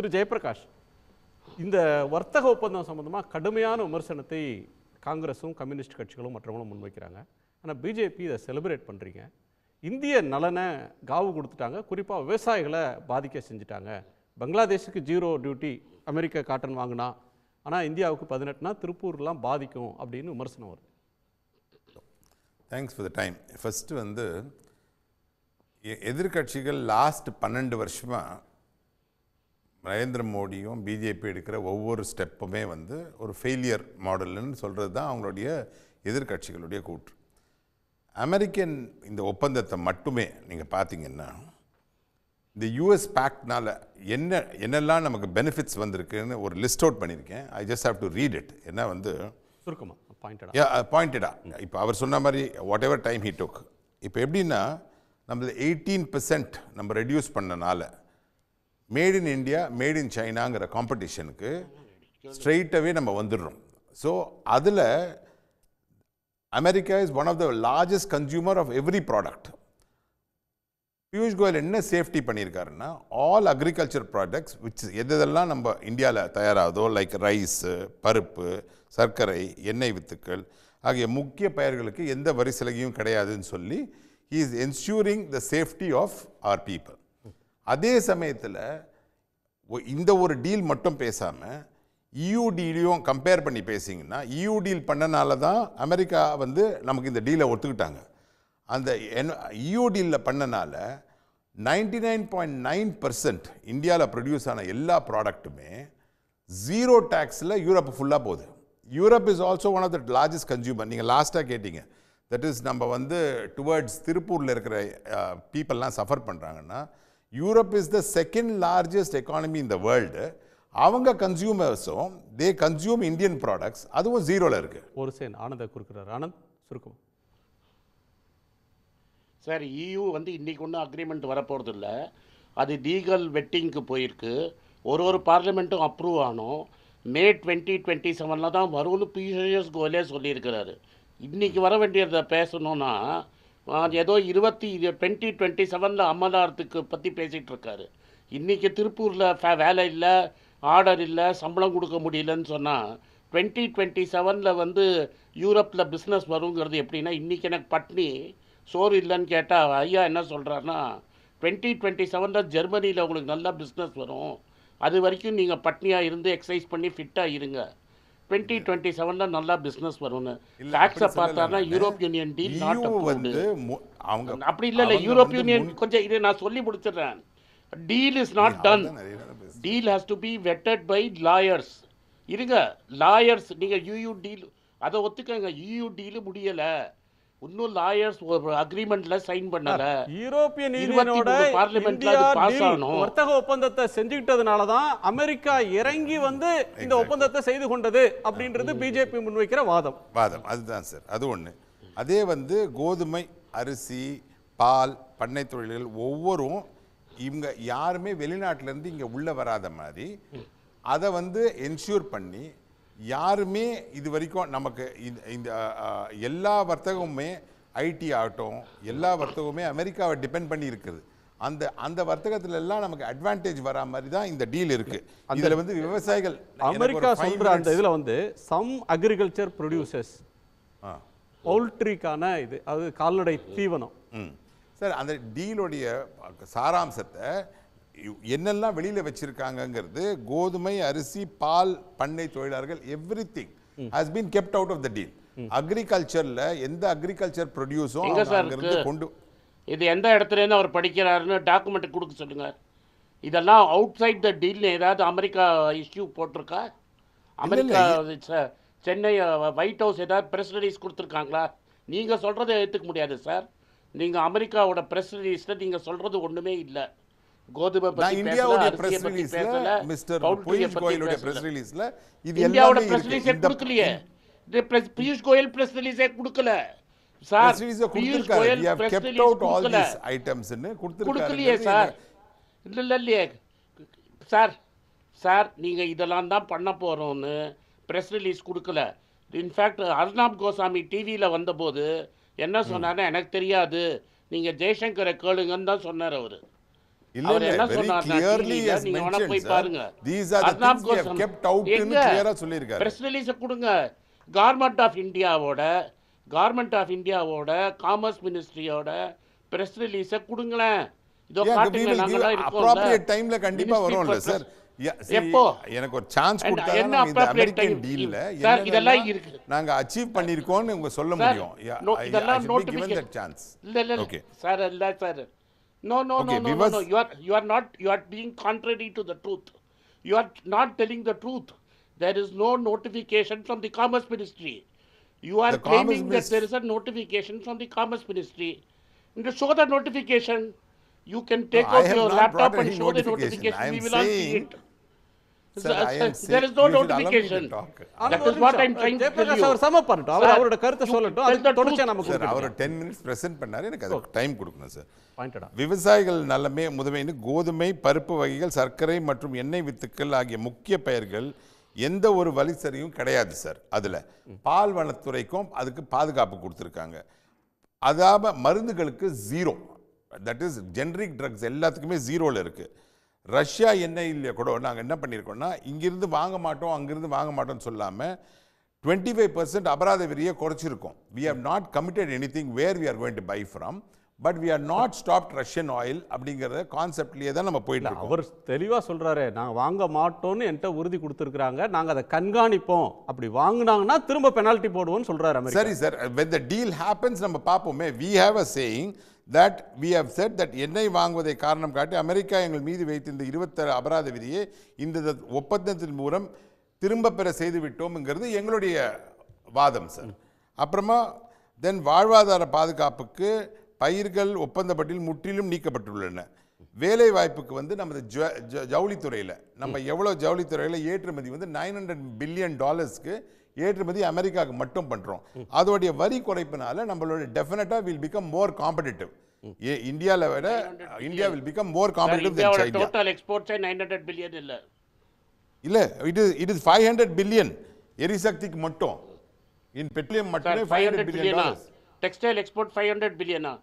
திரு ஜெயபிரகாஷ், இந்த வர்த்தக ஒப்பந்தம் சம்பந்தமாக கடுமையான விமர்சனத்தை காங்கிரஸும் கம்யூனிஸ்ட் கட்சிகளும் மற்றவங்களும் முன்வைக்கிறாங்க. ஆனால் பிஜேபி இதை செலிப்ரேட் பண்ணுறீங்க. இந்திய நலனை காவு கொடுத்துட்டாங்க, குறிப்பாக விவசாயிகளை பாதிக்க செஞ்சுட்டாங்க. பங்களாதேஷுக்கு 0 டியூட்டி அமெரிக்கா காட்டன் வாங்கினா, ஆனால் இந்தியாவுக்கு 18னா திருப்பூர்லாம் பாதிக்கும் அப்படின்னு விமர்சனம் வருது. Thanks for the time. First வந்து எதிர்கட்சிகள் லாஸ்ட் 12 வருஷமாக நரேந்திர மோடியும் பிஜேபி எடுக்கிற ஒவ்வொரு ஸ்டெப்புமே வந்து ஒரு ஃபெயிலியர் மாடல்னு சொல்கிறது தான் அவங்களுடைய எதிர்கட்சிகளுடைய கூற்று. அமெரிக்கன் இந்த ஒப்பந்தத்தை மட்டுமே நீங்கள் பார்த்தீங்கன்னா, இந்த யூஎஸ் பேக்ட்னால் என்னெல்லாம் நமக்கு பெனிஃபிட்ஸ் வந்திருக்குன்னு ஒரு லிஸ்ட் அவுட் பண்ணியிருக்கேன். I just have to read it. ஏன்னா வந்து பாயிண்டடாக இப்போ அவர் சொன்ன மாதிரி whatever time he took. இப்போ எப்படின்னா, நம்மளது 18% நம்ம ரெடியூஸ் பண்ணனால made in India made in சைனாங்கிற காம்படிஷனுக்கு ஸ்ட்ரெயிட்டாகவே நம்ம வந்துடுறோம். ஸோ அதில் America is one of the largest consumer of every product. Piyush Goyal என்ன சேஃப்டி பண்ணியிருக்காருன்னா, ஆல் அக்ரிகல்ச்சர் ப்ராடக்ட்ஸ் விச் எதெல்லாம் நம்ம இந்தியாவில் தயாராகுதோ, லைக் ரைஸு, பருப்பு, சர்க்கரை, எண்ணெய் வித்துக்கள் ஆகிய முக்கிய பயிர்களுக்கு எந்த வரி சலுகையும் கிடையாதுன்னு சொல்லி he is ensuring the safety of our people. அதே சமயத்தில் இந்த ஒரு டீல் மட்டும் பேசாமல் EU டீலையும் கம்பேர் பண்ணி பேசிங்கன்னா, EU டீல் பண்ணனால தான் அமெரிக்கா வந்து நமக்கு இந்த டீலை ஒத்துக்கிட்டாங்க. அந்த EU டீலில் பண்ணனால 99.9% இந்தியாவில் ப்ரொடியூஸ் ஆன எல்லா ப்ராடக்ட்டுமே 0 டேக்ஸில் யூரோப் ஃபுல்லாக போகுது. Europe is also one of the largest consumer. நீங்கள் லாஸ்ட்டாக கேட்டீங்க, தட் இஸ் நம்ம வந்து டுவர்ட்ஸ் திருப்பூரில் இருக்கிற பீப்புளெலாம் சஃபர் பண்ணுறாங்கன்னா, Europe is the second largest economy in the world. அவங்க கன்சியூமர்ஸும் தே கன்சியூம் இந்தியன் ப்ராடக்ட்ஸ், அதுவும் 0ல் இருக்குது. ஒரு சேன் ஆனந்த கொடுக்குறாரு. ஆனந்த் சுருக்கம் சார். EU வந்து இன்றைக்கி ஒன்றும் அக்ரிமெண்ட் வரப்போகிறது இல்லை. அது லீகல் வெட்டிங்க்கு போயிருக்கு. ஒரு பார்லிமெண்ட்டும் அப்ரூவ் ஆனோம். மே 2027 தான் வரும்னு பியூஷ் கோயலே சொல்லியிருக்கிறாரு. இன்றைக்கி வர வேண்டியதை பேசணுன்னா ஏதோ 2027 அமலாரத்துக்கு பற்றி பேசிகிட்டு இருக்காரு. இன்றைக்கி திருப்பூரில் வேலை இல்லை, ஆர்டர் இல்லை, சம்பளம் கொடுக்க முடியலன்னு சொன்னால் 2027 வந்து யூரோப்பில் பிஸ்னஸ் வருங்கிறது எப்படின்னா, இன்றைக்கி எனக்கு பட்னி சோறு இல்லைன்னு கேட்டால் ஐயா என்ன சொல்கிறாருன்னா, 2027 ஜெர்மனியில் உங்களுக்கு நல்லா பிஸ்னஸ் வரும், அது வரைக்கும் நீங்கள் பட்னியாக இருந்து எக்ஸசைஸ் பண்ணி ஃபிட்டாக இருங்க, 2027 நல்லா பிஸ்னஸ் வரும்னு. டாக்ஸை பார்த்தாருன்னா Europe union deal not approved. அப்படி இல்லை யூரோப் யூனியன் கொஞ்சம் இதை நான் சொல்லி முடிச்சிடுறேன். Deal is not done. Deal has to be vetted by lawyers. இருங்க, லாயர்ஸ் நீங்கள் EU டீல் அதை ஒத்துக்கங்க. EU டீலு முடியலை, இன்னும் லாயர்ஸ் ஒரு அக்ரிமெண்ட்ல சைன் பண்ணல. யூரோப்பியன் யூனியனோட பார்லிமெண்ட்ல பாஸ் ஆனோம். வர்த்தக ஒப்பந்தத்தை செஞ்சுக்கிட்டதுனால தான் அமெரிக்கா இறங்கி வந்து இந்த ஒப்பந்தத்தை செய்து கொண்டது அப்படின்றது பிஜேபி முன்வைக்கிற வாதம். அதுதான் சார், அது ஒன்று. அதே வந்து கோதுமை, அரிசி, பால், பண்ணை தொழில்கள் ஒவ்வொரும் இவங்க யாருமே வெளிநாட்டிலேருந்து இங்கே உள்ளே வராத மாதிரி அதை வந்து என்ஷூர் பண்ணி, யாருமே இது வரைக்கும் நமக்கு இந்த எல்லா வர்த்தகமுமே ஐடி ஆகட்டும், எல்லா வர்த்தகமுமே அமெரிக்காவை டிபெண்ட் பண்ணி இருக்குது. அந்த வர்த்தகத்துல எல்லாம் நமக்கு அட்வான்டேஜ் வரா மாதிரி தான் இந்த டீல் இருக்கு. இதுல வந்து விவசாயிகள் அமெரிக்கா சொல்ற அந்த இதுல வந்து சம் அக்ரிகல்ச்சர் ப்ரொடியூசர்ஸ் பவுல்ட்ரிக்கான இது, அது கால்நடை தீவனம் சார், அந்த டீலுடைய சாராம்சத்தை என்னெல்லாம் வெளியில் வச்சிருக்காங்கிறது, கோதுமை, அரிசி, பால், பண்ணை தொழிலாளர்கள், everything has been kept out of the deal. அக்ரிகல்ச்சர்ல எந்த அக்ரிகல்ச்சர் ப்ரொடியூஸும் அங்கிருந்து கொண்டு இது எந்த இடத்துலேருந்து அவர் படிக்கிறாருன்னு டாக்குமெண்ட் கொடுக்க சொல்லுங்க. இதெல்லாம் அவுட் சைட் த டீல் ஏதாவது அமெரிக்கா இஷ்யூ போட்டிருக்கா? அமெரிக்கா சென்னை ஒயிட் ஹவுஸ் ஏதாவது ப்ரெஸ் ரிலீஸ் கொடுத்துருக்காங்களா? நீங்கள் சொல்கிறத ஏற்றுக்க முடியாது சார். நீங்கள் அமெரிக்காவோட ப்ரெஸ் ரிலீஸில் நீங்கள் சொல்கிறது ஒன்றுமே இல்லை. கோதுமை பத்தி இந்தியாவோட பிரஸ் ரிலீஸ்ல மிஸ்டர் பியூஷ் கோயலோட பிரஸ் ரிலீஸ்ல இது இந்தியாவோட பிரஸ் ரிலீஸே கொடுக்கலையே. பியூஷ் கோயல் பிரஸ் ரிலீஸே கொடுக்கல sir. Piyush Goyal press release கொடுக்கல, ஐட்டம்ஸ் ன்னு கொடுக்கலையே சார். இல்லையே சார். சார் நீங்கள் இதெல்லாம் தான் பண்ண போகிறோன்னு ப்ரெஸ் ரிலீஸ் கொடுக்கல. இன்ஃபேக்ட் அர்னாப் கோசாமி டிவியில் வந்தபோது என்ன சொன்னார்னா, எனக்கு தெரியாது, நீங்கள் ஜெய்சங்கரை கேளுங்கன்னு தான் சொன்னார் அவர். இல்ல அவர் இல்ல என்ன very சொன்னார் clearly has நீங்க வேணா mentioned போய் sir. பாருங்க. These are the things we have kept out ன்னு clear-ஆ சொல்லியிருக்காரு. பிரஸ் ரிலீஸ் கொடுங்க. கவர்மெண்ட் ஆஃப் இந்தியாவோட காமர்ஸ் மினிஸ்ட்ரியோட பிரஸ் ரிலீஸை கொடுங்களேன். இதோ Yeah, we காட்டுங்க, will give நாங்கெல்லாம் இருக்கோம். appropriate timeல கண்டிப்பா வரும்ல சார். எப்போ? எனக்கு ஒரு சான்ஸ் And கொடுத்தா என்ன நம்ம இந்த appropriate அமெரிக்கன் time? டீல்ல Sir, இதெல்லாம் இருக்கு. நாங்க அச்சீவ் பண்ணிருக்கோம்னு உங்க சொல்ல Sir, முடியும். no, I இதெல்லாம் should be given notification. that chance. இல்ல Okay. சார் இல்ல sir. No, Okay, viewers- you are being contrary to the truth. You are not telling the truth. There is no notification from the Commerce Ministry. You are The Commerce claiming that there is a notification from the Commerce Ministry. And to show the notification, you can take No, I out have your not laptop brought and any show the notification. notification. I am We will all see saying- it. Sir, I am saying There is no you should allow me to notification. talk. That is what I am trying to tell Jayaprakash you. அவர் சம பண்ணட்டும், அவர் Sir, அவரோட கருத்தை you சொல்லட்டும், tell அதுக்கு the தொடர்ச்சியா truth. நம்ம sir அவர் கொடுக்கணும். 10 minutes present பண்ணாரு, எனக்கு அதுக்கு டைம் கொடுக்கணும் சார். பாயிண்டடா. விவசாயிகள் நலமே முதன்மைன்னு கோதுமை, பருப்பு வகைகள், சர்க்கரை மற்றும் எண்ணெய் வித்துக்கள் ஆகிய முக்கிய பயிர்கள் எந்த ஒரு வழிசரியும் கிடையாது சார். அதில் பால் வனத்துறைக்கும் அதுக்கு பாதுகாப்பு கொடுத்துருக்காங்க. அதாவது மருந்துகளுக்கு zero, that is generic drugs எல்லாத்துக்குமே ஜீரோவில் இருக்குது. ரஷ்யா எண்ணெயில் கூட நாங்கள் என்ன பண்ணியிருக்கோம்னா, இங்கிருந்து வாங்க மாட்டோம் அங்கிருந்து வாங்க மாட்டோம்னு சொல்லாமல் 25% அபராத வரியை குறைச்சிருக்கோம். We have not committed anything where we are going to buy from, but we are not stopped Russian oil அப்படிங்கிற கான்செப்ட்லேயே தான் நம்ம போயிட்டு இருக்கோம். அவர் தெளிவா சொல்றாரு, நாங்க வாங்க மாட்டோம்னு என்கிட்ட உறுதி கொடுத்துருக்காங்க, நாங்க அதை கண்காணிப்போம், அப்படி வாங்குனாங்கன்னா திரும்ப பெனால்ட்டி போடுவோம்னு சொல்றாரு அமெரிக்கா. சரி sir, when the deal happens நம்ம பார்ப்போமே. we have a saying that we have said that எண்ணெய் வாங்குவதை காரணம் காட்டி அமெரிக்கா எங்கள் மீது வைத்த இந்த 26 அபராத விதியை இந்த ஒப்பந்தத்தின் மூலம் திரும்ப பெற செய்து விட்டோம்ங்கிறது எங்களுடைய வாதம் சார். அப்புறமா தென் வாழ்வாதார பாதுகாப்புக்கு பயிர்கள் ஒப்பந்தப்பட்டில் முற்றிலும் நீக்கப்பட்டுள்ளன. வேலை வாய்ப்புக்கு வந்து நமது ஜவுளித்துறையில் நம்ம எவ்வளோ ஜவுளித்துறையில் ஏற்றுமதி வந்து $900 பில்லியன் ஏற்றுமதி அமெரிக்காவுக்கு மட்டும் பண்ணுறோம். அதோடைய வரி குறைப்பினால நம்மளோட டெஃபினட்டாக வில் பிகம் மோர் காம்படிட்டிவ். இந்தியாவில் விட India will become more competitive than China. Total எக்ஸ்போர்ட்ஸே 900 பில்லியன் இல்ல. இல்ல, இட் இஸ் 500 பில்லியன் எரிசக்திக்கு மட்டும். இன் பெட்ரோலியம் மட்டுமே 500 பில்லியன். டெக்ஸ்டைல் எக்ஸ்போர்ட் 500 பில்லியனா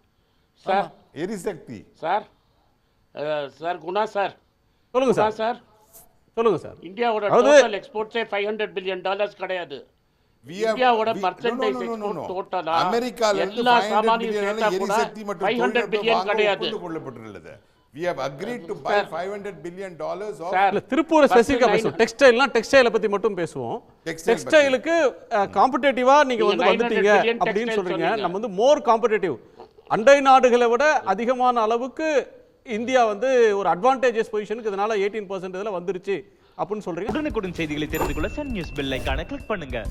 சார்? எரிசக்தி சார் சார் குணா சார் சொல்லுங்க குணா சார், சார், சொல்லுங்க சார். இந்தியாவோட அதாவது- டோட்டல் எக்ஸ்போர்ட்ஸே $500 பில்லியன் கிடையாது. இந்தியாவோட மர்ச்சன்டைஸ் எக்ஸ்போர்ட் டோட்டலா அமெரிக்கால இருந்து எல்லா 500 சாமானியும் பில்லியன் சேர்த்தா கூட எரிசக்தி மற்றும் 500 பில்லியன் கிடையாது. ஒப்புந்து கொள்ளப்பட்டுள்ளது. We have agreed to buy $500 billion of sir இல்ல, திருப்பூர ஸ்பெசிஃபிக்கா பேசுவோம். டெக்ஸ்டைல்னா டெக்ஸ்டைலை பத்தி மட்டும் பேசுவோம். Textile டெக்ஸ்டைலுக்கு காம்படிட்டிவா நீங்க வந்து 900 வந்துட்டீங்க billion அப்படின்னு textile சொல்றீங்க. சொன்னீங்க. நம்ம வந்து மோர் காம்படிட்டிவ், அண்டை நாடுகளை விட அதிகமான அளவுக்கு இந்தியா வந்து ஒரு அட்வான்டேஜஸ் பொசிஷனுக்கு இதனால 18% இதுல வந்துருச்சு அப்படின்னு சொல்றீங்க. உடனுக்குடன் செய்திகளை தெரிந்து கொள்ள சன் நியூஸ் பெல் ஐகானை கிளிக் பண்ணுங்க.